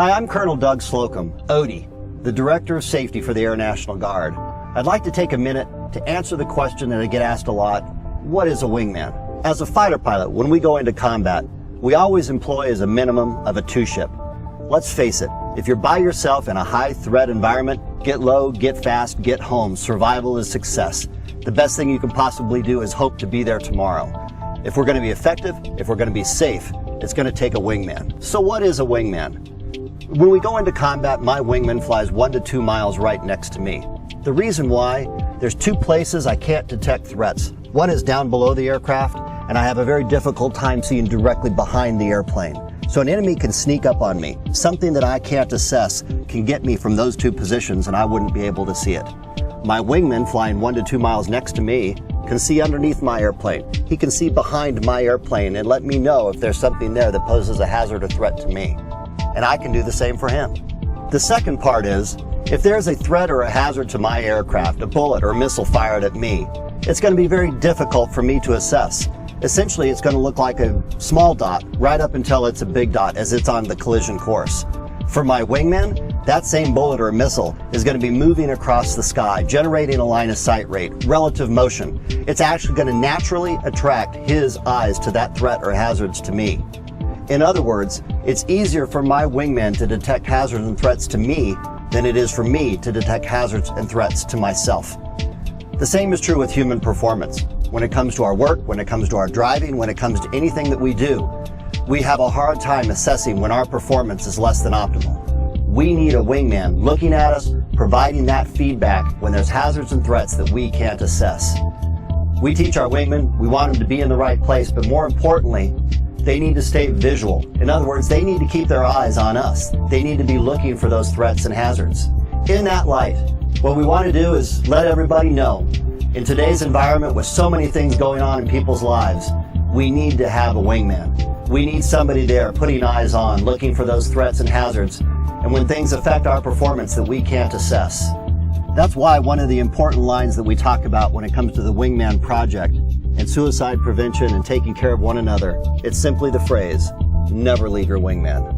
Hi, I'm Colonel Doug Slocum, Odie, the Director of Safety for the Air National Guard. I'd like to take a minute to answer the question that I get asked a lot: what is a wingman? As a fighter pilot, when we go into combat, we always employ as a minimum of a two-ship. Let's face it, if you're by yourself in a high-threat environment, get low, get fast, get home. Survival is success. The best thing you can possibly do is hope to be there tomorrow. If we're going to be effective, if we're going to be safe, it's going to take a wingman. So what is a wingman? When we go into combat, my wingman flies 1 to 2 miles right next to me. The reason why: there's two places I can't detect threats. One is down below the aircraft, and I have a very difficult time seeing directly behind the airplane. So an enemy can sneak up on me. Something that I can't assess can get me from those two positions, and I wouldn't be able to see it. My wingman flying 1 to 2 miles next to me can see underneath my airplane. He can see behind my airplane and let me know if there's something there that poses a hazard or threat to me. And I can do the same for him. The second part is, if there's a threat or a hazard to my aircraft, a bullet or missile fired at me, it's going to be very difficult for me to assess. Essentially, it's going to look like a small dot right up until it's a big dot as it's on the collision course. For my wingman, that same bullet or missile is going to be moving across the sky, generating a line of sight rate, relative motion. It's actually going to naturally attract his eyes to that threat or hazards to me. In other words, it's easier for my wingman to detect hazards and threats to me than it is for me to detect hazards and threats to myself. The same is true with human performance. When it comes to our work, when it comes to our driving, when it comes to anything that we do, we have a hard time assessing when our performance is less than optimal. We need a wingman looking at us, providing that feedback when there's hazards and threats that we can't assess. We teach our wingmen, we want them to be in the right place, but more importantly, they need to stay visual. In other words, they need to keep their eyes on us. They need to be looking for those threats and hazards. In that light, what we want to do is let everybody know, in today's environment with so many things going on in people's lives, we need to have a wingman. We need somebody there putting eyes on, looking for those threats and hazards, and when things affect our performance that we can't assess. That's why one of the important lines that we talk about when it comes to the Wingman Project and suicide prevention and taking care of one another, it's simply the phrase, never leave your wingman.